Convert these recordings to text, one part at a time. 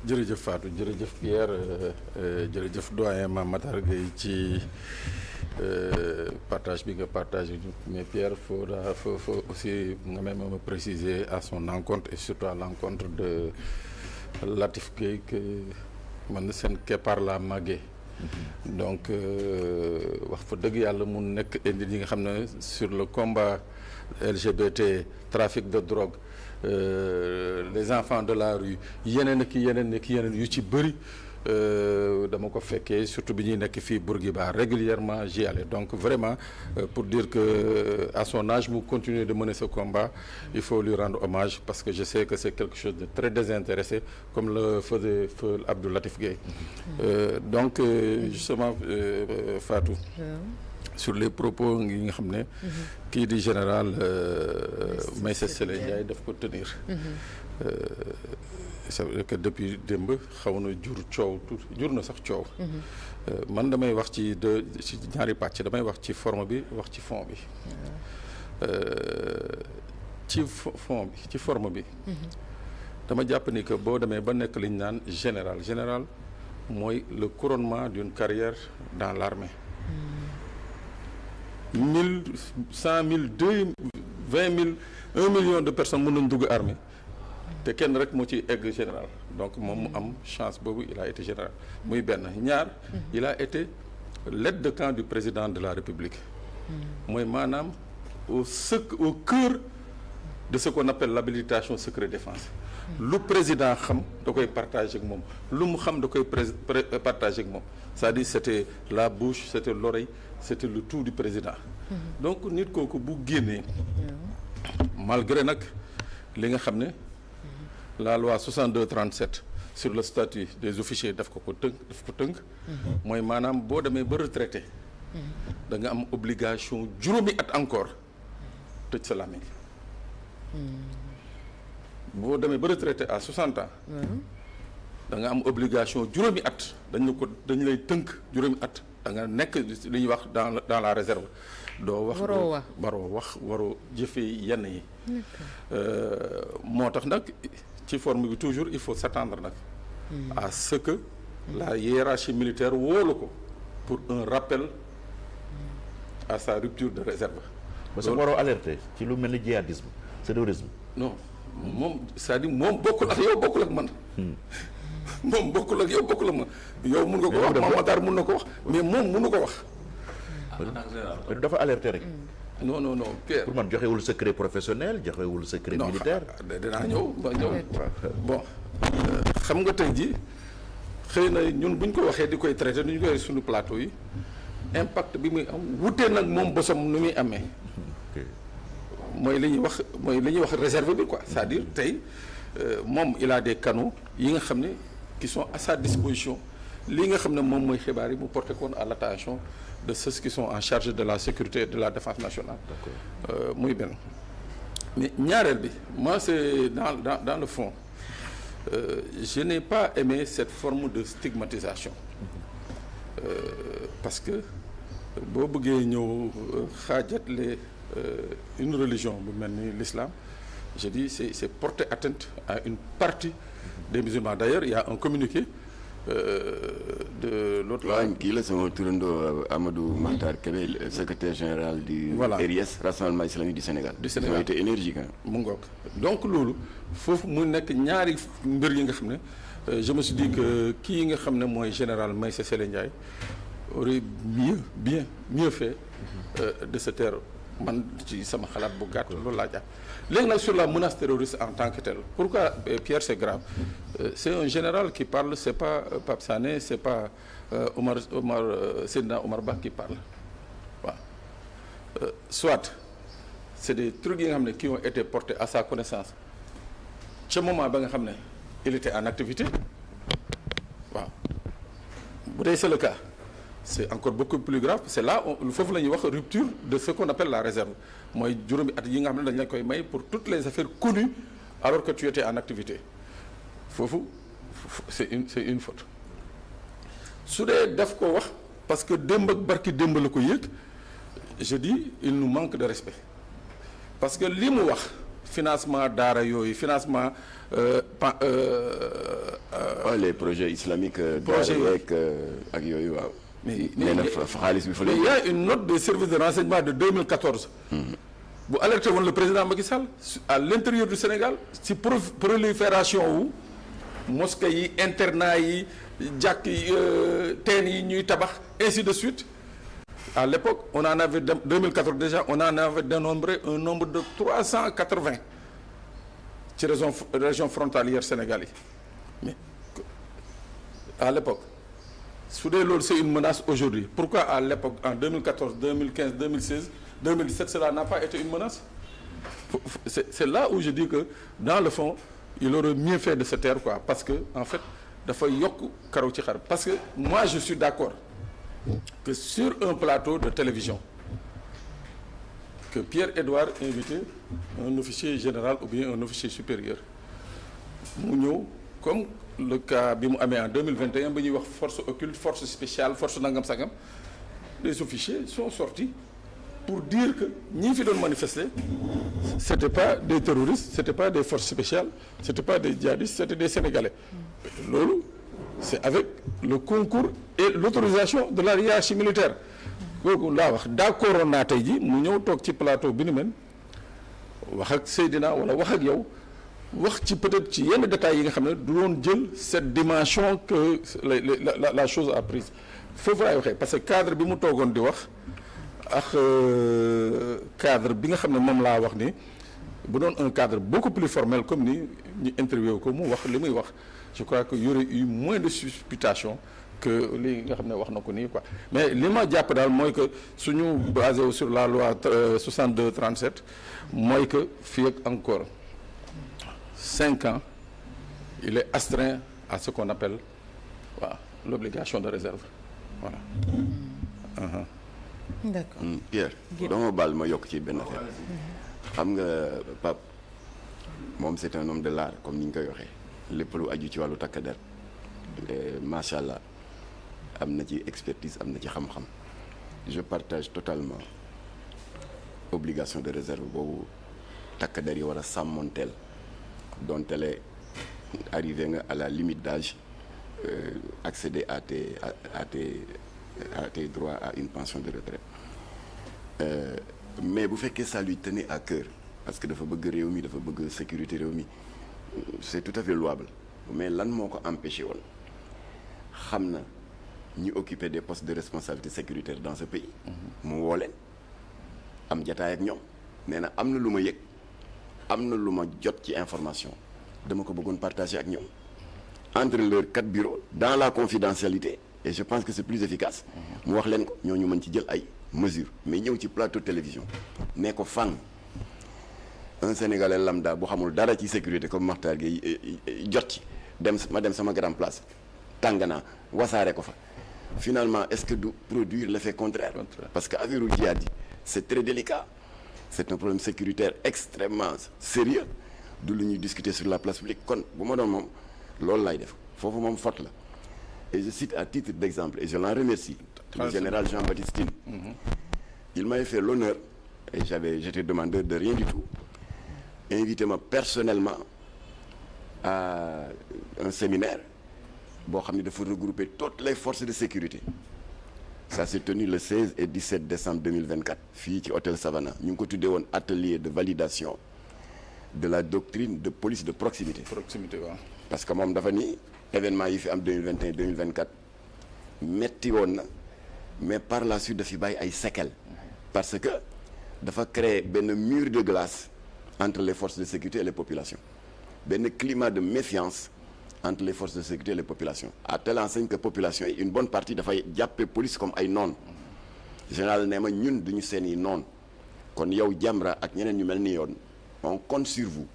jërëjëf Fatou jërëjëf Pierre jërëjëf doyen Mame Matar Gueye ci partage bi nga partage mais Pierre faut aussi nga même me préciser à son encontre et surtout à l'encontre de Latif Gueye que man seen keppaar la màggee donc wax fa dëgg yàlla mu nekk indi yi nga xam ne sur le combat LGBT trafic de drogue les enfants de la rue yeneen yu ci bëri dama ko fekkee surtout bi ñuy nekk fii Bourguiba régulièrement j'y allais donc vraiment pour dire que à son âge mu continuer de mener ce combat il faut lui rendre hommage parce que je sais que c'est quelque chose de très désintéressé comme le faisait feu Abdou Latif Gueye donc justement Fatou sur les propos yi nga xam ne kii di général Maïssa Sélé Ndiaye daf ko tenir c'est vrai que depuis démb xaw na jur na sax coow man damay wax ci ñaari pàcc damay wax ci forme bi wax ci fond bi ci forme bi dama jàpp ni que boo demee ba nekk li ñu naan général mooy le couronnement d'une carrière dans l'armée 1000 100 000 20 000 1 million de personnes mën nañ dugg armée te kenn rek moo ci egg général donc moom mu am chance boobu il a été général muy benn ñaar il a été l'aide de camp du président de la République mooy maanaam au cœur de ce qu'on appelle l'habilitation secret défense lu président xam da koy partager ak moom lu mu xam da koy partager ak moom c'est-à-dire c'était la bouche c'était l'oreille c'était le tout du président donc nit kooku bu génnee malgré nag li nga xam ne la loi 62-37 sur le statut des officiers daf ko tënk mooy maanaam boo demee ba retraité da nga am obligation juróomi at encore tëj sa làmmiñ boo demee ba retraité à 60 ans da nga am obligation juróomi at dañu lay tënk juróomi at da nga nekk li ñuy wax dans la réserve doo wax waroo jëfee yenn yi moo tax nag ci forme bi toujours il faut s'attendre nag à ce que la hiérarchie militaire wóolu ko pour un rappel à sa rupture de réserve parce que waroo alerter ci lu mel ni djihadisme terrorisme non moom c'est-à-dire moom bokkul ak yow bokkul ak man moom bokkul ak yow bokkul ak man yow mun nga ko wax Mame Matar mun na ko wax mais moom munu ko wax dafa alerter rek non Pierre pour man joxewul secret professionnel joxewul secret militaire dinaa ñëw bon xam nga tey ji xëy na ñun buñ ko waxee di koy traité nu ñu koy suñu plateau yi impact bi muy am wutee nag moom bosam nu muy amee mooy li ñuy wax réserve bi quoi c'est-à-dire tey moom il a des canaux yi nga xam ne qui sont à sa disposition li nga xam ne moom mooy xibaar yi mu porté koon à l'attention de ceux qui sont en charge de la sécurité et de la défense nationale muy benn mais ñaareel bi moi c'est dans le fond je n'ai pas aimé cette forme de stigmatisation parce que boo bëggee ñëw xaajatle une religion bu mel ni l'islam je dis c'est porter atteinte à une partie des musulmans d'ailleurs il y a un communiqué de l'autre kii la sama turandoo Amadou Mahtar Kébé secrétaire général du RIS Rassemblement Islamique du Sénégal ils ont été énergiques mu ngoog donc loolu foofu mu nekk ñaari mbir yi nga xam ne je me suis dit que kii nga xam ne mooy général Maïssa Sélé Ndiaye aurait mieux fait de se taire man ci sama xalaat bu gàtt loolu laa jàpp léegi nag sur la menace terroriste en tant que telle pourquoi Pierre c'est grave c'est un général qui parle c'est pas Pape Sané c'est pas Seydina Omar Ba qui parle waaw soit c'est des trucs yi nga xam ne qui ont été portés à sa connaissance ca moment ba nga xam ne il était en activité waaw bu dee c'est le cas c'est encore beaucoup plus grave c'est là foofu la ñuy wax rupture de ce qu'on appelle la réserve mooy juróomi at yi nga xam ne dañ la koy may pour toutes les affaires connues alors que tu étais en activité foofu c'est une faute su dee daf ko wax parce que démb ak barki démb la ko yëg je dis il nous manque de respect parce que li mu wax financement daara yooyu financement. les projets islamiques. projet yeeg ak yooyu waaw. mais nee na xaalis bi fa il y a une note des services de renseignement de 2014. bu alerté woon le président Macky Sall à l'intérieur du Sénégal ci prolifération wu mosquée yi internat yi jàkk yi teen yi ñuy tabax ainsi de suite. À l'époque on en avait 2014 déjà on en avait dénombré un nombre de 380 ci région frontalière Sénégal yi mais à l'époque su dee loolu c'est une menace aujourd'hui pourquoi à l'époque en 2014 2015 2016 2017 cela n'a pas été une menace c'est là où je dis que dans le fond il aurait mieux fait de se taire quoi parce que en fait dafa yokk karaw ci xar parce que moi je suis d'accord que sur un plateau de télévision que Pierre-Édouard invitait un officier général ou bien un officier supérieur mu ñëw comme le cas bi mu amee en 2021 ba ñuy wax force occulte force spéciale force nangam sangam les officiers sont sortis pour dire que ñi fi doon manifester c'était pas des terroristes c'était pas des forces spéciales c'était pas des djihadistes c'était des Sénégalais loolu c'est avec le concours et l'autorisation de la hiérarchie militaire kooku laa wax d'accord naa tey ji mu ñëw toog ci plateau bi ni men wax ak Seydina wala wax ak yow wax ci peut-être ci yenn détails yi nga xam ne du doon jël cette dimension que la chose a prise foofu laay waxee parce que cadre bi mu toogoon di wax ak cadre bi nga xam ne moom laa wax ni bu doon un cadre beaucoup plus formel comme ni ñu interviewé ko mu wax li muy wax je crois que y aurait eu moins de supputation que li nga xam ne wax na ko nii quoi mais li ma jàpp daal mooy que suñu basé sur la loi 62-37 mooy que fii ak encore 5 ans il est astreint à ce qu'on appelle waaw l'obligation de réserve voilà. D'accord. Pierre dama baal ma yokk ci benn affaire xam nga Pape moom c'est un homme de l'art comme ni ñu koy waxee lépp lu aju ci wàllu takk der macha allah am na ci expertise am na ci xam-xam je partage totalement obligation de réserve boobu takk der yi war a sàmmonteel donc tele arrivé nga à la limite d'âge accéder à tes droits à une pension de retraite mais bu fekkee ça lui tenait à cœur parce que dafa bëgg réew mi dafa bëgg sécurité réew mi c'est tout à fait louable mais lan moo ko empêché woon xam na ñi occuper des postes de responsabilité sécuritaire dans ce pays mu woo leen am jataay ak ñoom nee na am na lu ma yëg am na lu ma jot ci information dama ko bëggoon partager ak ñoom entre leurs 4 bureaux dans la confidentialité et je pense que c'est plus efficace mu wax leen ko ñooñu mën ci jël ay mesures mais ñëw ci plateau télévision ne ko fang un Sénégalais lambda bu xamul dara ci sécurité comme Makhtar Gueye jot ci dem sama grand place tànganaa wasaare ko fa finalement est-ce que du produire l'effet contraire parce que affaire u djihad yi c'est très délicat c'est un problème sécuritaire extrêmement sérieux du lu ñuy discuter sur la place publique kon bu ma doon moom loolu lay def foofu moom faute la et je cite à titre d'exemple et je l'en remercie le général Jean-Baptiste Tine il m'avait fait l'honneur et j'étais demandeur de rien du tout invité ma personnellement à un séminaire boo xam ne dafa regrouper toutes les forces de sécurité ça s'est tenu le 16 et 17 décembre 2024 fii ci hôtel Savannah ñu ngi ko tuddee woon atelier de validation de la doctrine de police de proximité waaw parce que moom dafa ni événement yi fi am 2021 2024 metti woon na mais par la suite dafi bàyyi ay séquelles parce que dafa créer benn mur de glace entre les forces de sécurité et les populations benn climat de méfiance entre les forces de sécurité et les populations à telle enseigne que population yi une bonne partie dafay jàppe police comme ay noon général nee ma ñun duñu seen i noon kon yow Jamra ak ñeneen ñu mel ni yoon on compte sur vous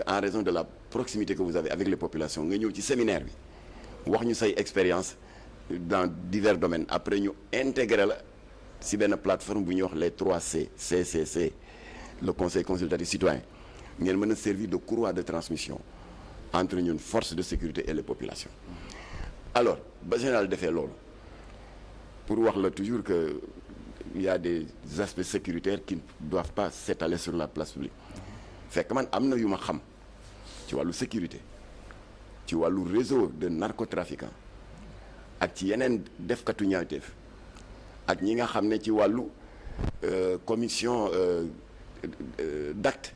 en raison de la proximité que vous avez avec les populations nga ñëw ci séminaire bi wax ñu say expérience dans divers domaines après ñu intégrer la si benn plateforme bu ñuy wax les 3C CCC le conseil consultatif citoyen ngeen mën a servir de courroie de transmission entre ñun forces de sécurité et les populations alors ba général defee loolu pour wax la toujours que il y a des aspects sécuritaires qui ne doivent pas s'étaler sur la place publique fekk man am na yu ma xam ci wàllu sécurité ci wàllu réseau de narcotrafiquants ak ci yeneen defkatu ñaawteef ak ñi nga xam ne ci wàllu commission d'actes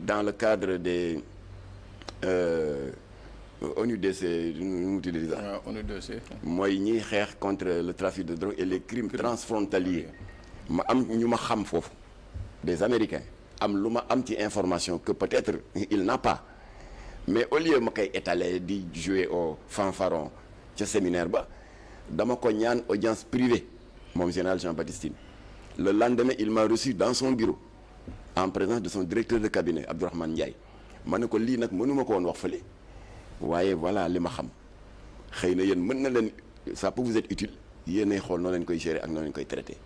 dans le cadre des ONUDC nu mu tudd sax ONUDC mooy ñiy xeex contre le trafic de drogue et les crimes transfrontaliers ma am ñu ma xam foofu des Américains am lu ma am ci information que peut-être il n'a pas mais au lieu ma koy étaler di jouer au fanfaron ca séminaire ba dama ko ñaan audience privée moom général Jean-Baptiste Tine le lendemain il m'a reçu dans son bureau en présence de son directeur de cabinet Abdourahmane Ndiaye ma ne ko lii nag mënuma ko woon wax fële waaye voilà li ma xam xëy na yéen mën na leen ça peut vous être utile yéenay xool noo leen koy gérer ak noo leen koy traiter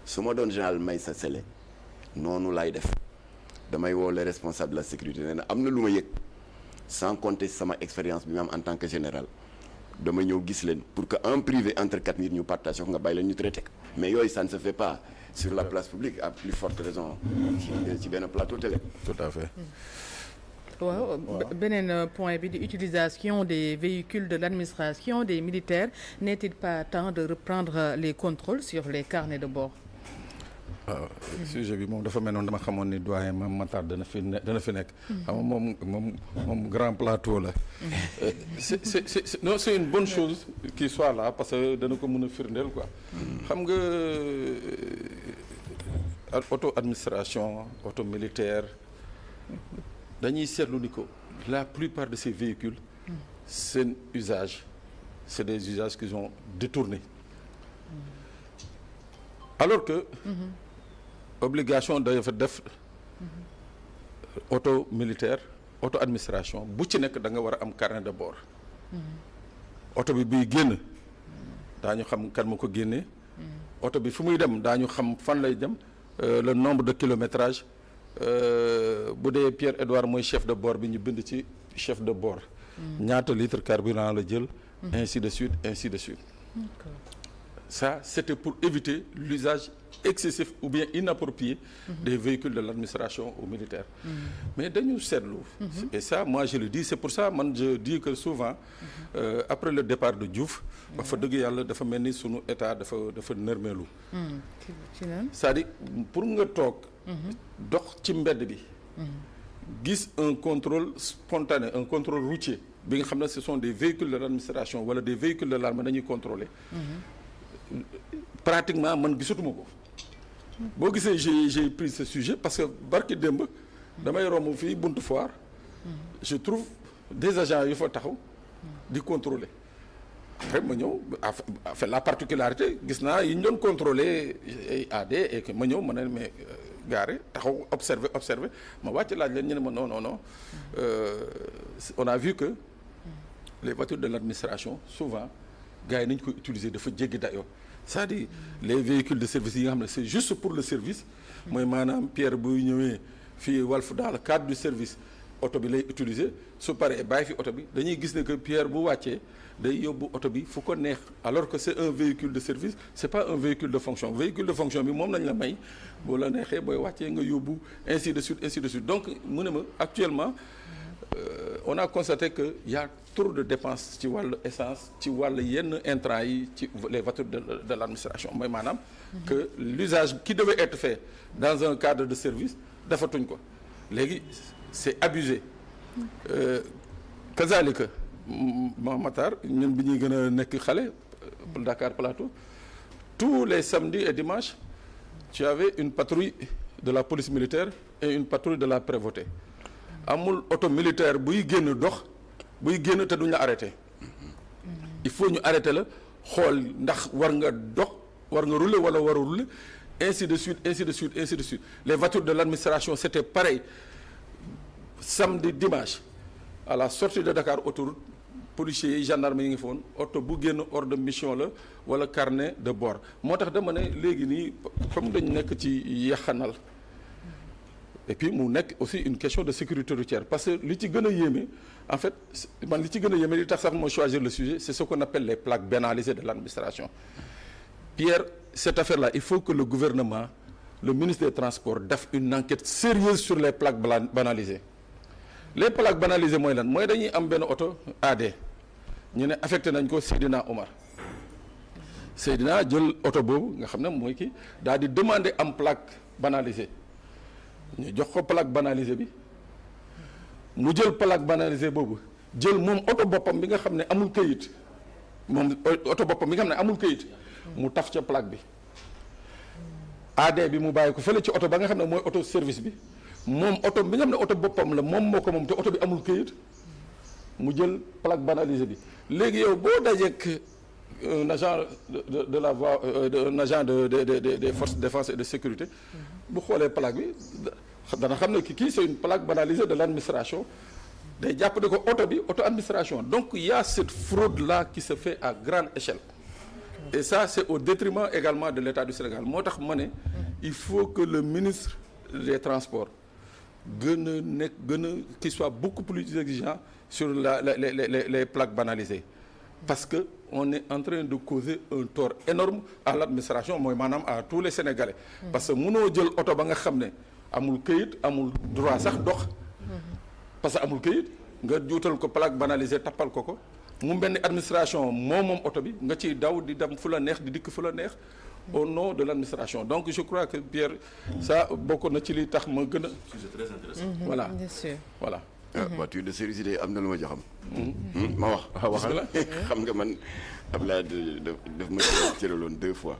su ma doon général Meïssa Sélé noonu laay def damay woo les responsables de la sécurité nee na am na lu ma yëg sans compter sama expérience bi ma am en tant que général dama ñëw gis leen pour que en privé entre 4 minutes ñu partage ko nga bàyyi leen ñu traité ko mais yooyu ça ne se fait pas sur la place publique à plus forte raison ci benn plateau télé. Tout à fait. waaw beneen point bi di utilisation des véhicules de l'administration des militaires n'est-il pas temps de reprendre les contrôles sur les carnets de bord? waaw sujet bi moom dafa mel noonu dama xamoon ni doyen Mame Matar dana fi nekk. xam nga moom grand plateau la. c'est une bonne chose qu'il soit là parce que dana ko mën a firndeel quoi. xam nga auto administration auto militaire. dañuy seetlu ni ko la plupart de ces véhicules seen usage c'est des usages qu'ils ont détournés alors que obligation dafa def auto militaire auto administration bu ci nekk da nga war a am carnet de bord auto bi buy génn daañu xam kan ma ko génnee auto bi fu muy dem daañu xam fan lay dem le nombre de kilométrage bu dee Pierre Edouard mooy chef de bord bi ñu bind ci chef de bord ñaata litre carburant la jël ainsi de suite ça c'était pour éviter l'usage excessif ou bien inapproprié des véhicules de l'administration aux militaires mais dañu seetlu et ça moi je le dis c'est pour ça man je dis que souvent après le départ de Diouf wax fa dëgg yàlla dafa mel ni sunu état dafa nërmeelu c'est-à-dire pour nga toog dox ci mbedd bi gis un contrôle spontané un contrôle routier bi nga xam ne ce sont des véhicules de l'administration wala des véhicules de l'armée dañuy contrôler pratiquement man gisatuma ko boo gisee j'ai pris ce sujet parce que barki démb damay romb fii buntu foire je trouve des agents yu fa taxaw di contrôler après ma ñëw fait la particularité gis naa yi ñu doon contrôler ay AD et que ma ñëw ma ne mais garé taxaw observer ma wàcc laaj leen ñu ne ma non on a vu que les voitures de l'administration souvent gars yi nañ ko utiliser dafa jéggi dayoo c'est-à-dire les véhicules de service yi nga xam ne c'est juste pour le service mooy maanaam Pierre buy ñëwee fii Walf dans le cadre du service oto bi lay utiliser su paree bàyyi fi oto bi dañuy gis ne que Pierre bu wàccee day yóbbu oto bi fu ko neex alors que c'est un véhicule de service c'est pas un véhicule de fonction véhicule de fonction bi moom nañ la may boo la neexee booy wàccee nga yóbbu ainsi de suite donc mu ne ma actuellement on a constaté que y a trop de dépenses ci wàllu essence ci wàllu yenn intrants yi ci les voitures de l'administration mooy maanaam que l'usage qui devait être fait dans un cadre de service dafatuñ ko léegi c'est abusé kazalika Mame Matar ñun bi ñuy gën a nekk xale Dakar Plateau tous les samedis et dimanches tu avais une patrouille de la police militaire et une patrouille de la prévôté amul auto militaire buy génn dox buy génn te duñ la arrêté il faut ñu arrêté la xool ndax war nga dox war nga rouler wala war a rouler ainsi de suite les voitures de l'administration c'était pareil samedi dimanche à la sortie de Dakar autoroute policiers yi gendarmes yi ngi foon oto bu génn hors de mission la wala carnet de bord moo tax dama ne léegi nii comme dañ nekk ci yaxanal et puis mu nekk aussi une question de sécurité routière parce que li ci gën a yéeme en fait man li ci gën a yéeme li tax sax moo choisir le sujet c'est ce qu'on appelle les plaques bénalisées de l'administration Pierre cette affaire-là il faut que le gouvernement le ministre des Transports def une enquête sérieuse sur les plaques banalisées. Les plaques banalisées mooy lan mooy dañuy am benn oto AD ñu ne affecté nañ ko Seydina Omar Seydina jël oto boobu nga xam ne mooy kii daal di demander am plaque banalisée ñu jox ko plaque banalisée bi mu jël plaque banalisée boobu jël moom oto boppam bi nga xam ne amul këyit moom oto boppam bi nga xam ne amul këyit mu taf ca plaque bi AD bi mu bàyyi ko fële ci oto ba nga xam ne mooy oto service bi moom oto bi nga xam ne oto boppam la moom moo ko moom te oto bi amul këyit mu jël plaque banalisée bi léegi yow boo dajeek un agent de la voie un agent des forces de défense et de sécurité bu xoolee plaque bi dana xam ne kii c'est une plaque banalisée de l'administration day jàpp ne ko oto bi auto administration donc il y a cette fraude là qui se fait à grande échelle et ça c'est au détriment également de l'État du Sénégal moo tax ma ne il faut que le ministre des Transports gën a qu'il soit beaucoup plus exigeant sur les plaques banalisées parce que on est en train de causer un tort énorme à l'administration mooy maanaam à tous les Sénégalais parce que mënoo jël oto ba nga xam ne amul këyit amul droit sax dox parce que amul këyit nga juutal ko plaque banalisée tappal ko mu mel ni administration moom oto bi nga ciy daw di dem fu la neex di dikk fu la neex au nom de l'administration donc je crois que Pierre ça bokk na ci li tax ma gën a c'est très intéressant. voilà bien sûr. voilà voiture de service yi am na lu ma joxam ma wax xam nga man Abdoulaye daf ma cëraloon 2 fois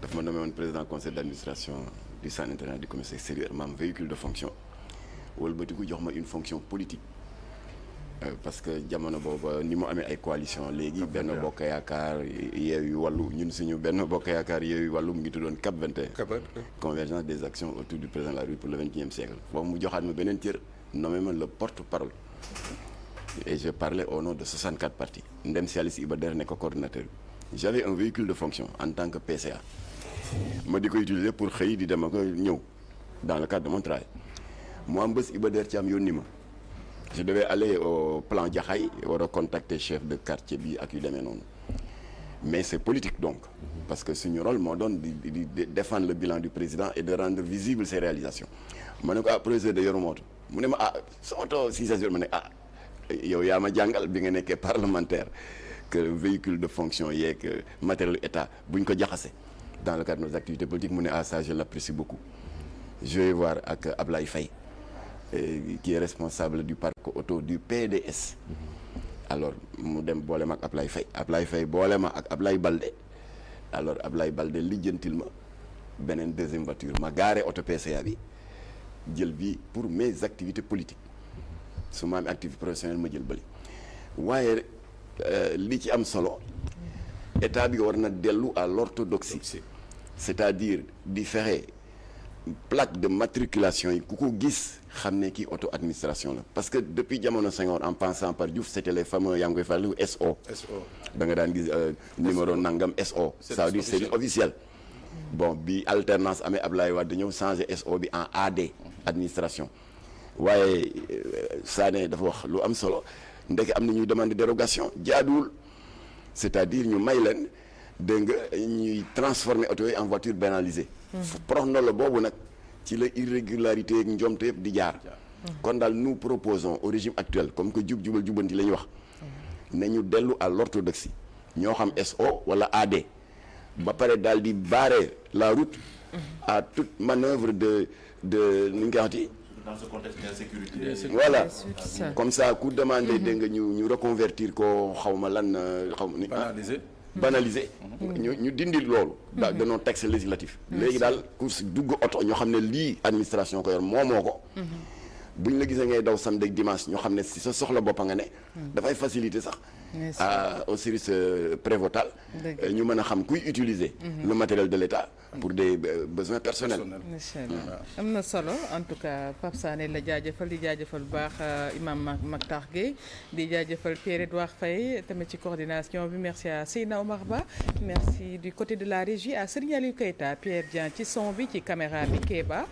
daf ma nommé woon président conseil d'administration du centre international du commerce extérieur ma am véhicule de fonction wala batiku jox ma une fonction politique parce que jamono booba ni mu amee ay coalition léegi benn bokk yaakaar yeewi wàllu ñun suñu benn bokk yaakaar yeewi wàllu mu ngi tuddoon CAP 21 convergence des actions autour du président de la République pour le 21e siècle boobu mu joxaat ma beneen cër nommé ma le porte-parole et je parlais au nom de 64 partis ndem si Alice Iba Der nekk coordinateur bi j'avais un véhicule de fonction en tant que PCA ma di ko utiliser pour xëy di dem ak ñëw dans le cadre de mon travail mu am bés Iba Der ci am yónni ma je devais aller au plan Jaxaay war a contacter chef de quartier bi ak yu demee noonu mais c'est politique donc parce que suñu rôle moo doon di défendre le bilan du président et de rendre visible ses réalisations ma ne ko professeur de yoruma oto mu ne ma sa oto si sa ma ne yow yaa ma jàngal bi nga nekkee parlementaire que véhicule de fonction yeeg matériel état buñ ko jaxase dans le cadre de nos activités politiques mu ne ça je l'apprécie beaucoup je vais voir ak Ablaye Faye qui est responsable du parc auto du PDS alors mu dem boole ma ak Ablaye Faye boole ma ak Ablaye Balde alors Ablaye Balde lijjantil ma beneen deuxième voiture ma gaare auto PCA bi jël bi pour mes activités politiques su ma amee activité professionnelle ma jël bëli waaye li ci am solo état bi war na dellu à l'orthodoxie c'est-à-dire di fexe plaque de matriculation yi ku ko gis xam ne kii auto administration la parce que depuis jamono Senghor en passant par Diouf c'était les fameux yaa ngi koy fàttaliku SO da nga daan gis numéro nangam SO ça veut dire c'est officiel bon bi alternance amee Ablaye Wade ñëw changer SO bi en AD administration waaye Sané dafa wax lu am solo ndeke am na ñuy demander dérogation jaaduwul c'est-à-dire ñu may leen dégg nga ñuy transformer auto yi en voiture banalisée prox na la boobu nag ci la irrégularité ak njomte yëpp di jaar kon daal nous proposons au régime actuel comme que jubal jubanti la ñuy wax nañu dellu à l'orthodoxie ñoo xam SO wala AD ba pare daal di barrer la route à toute manœuvre de nu ñu koy waxati dans ce contexte d'insécurité. Voilà comme ça ku demandé dégg nga ñu reconvertir ko xaw ma lan xaw ma ni banalisé ñu dindi loolu de nos textes législatifs léegi daal ku dugg oto ñoo xam ne lii administration ko yor moomoo ko buñ la gisee ngay daw samedi ak dimanche ñoo xam ne si sa soxla boppa nga ne dafay faciliter sax au service prévotal ñu mën a xam kuy utiliser le matériel de l'État pour des besoins personnels. am na solo en tout cas Pape Sané la jaajëfal di jaajëfal bu baax Imam Mactar Gueye di jaajëfal Pierre-Edouard Faye tamit ci coordination bi merci à Seyna Omar Ba merci du côté de la régie à Serigne Aliou Keita Pierre Dieng ci son bi ci caméra bi Kéba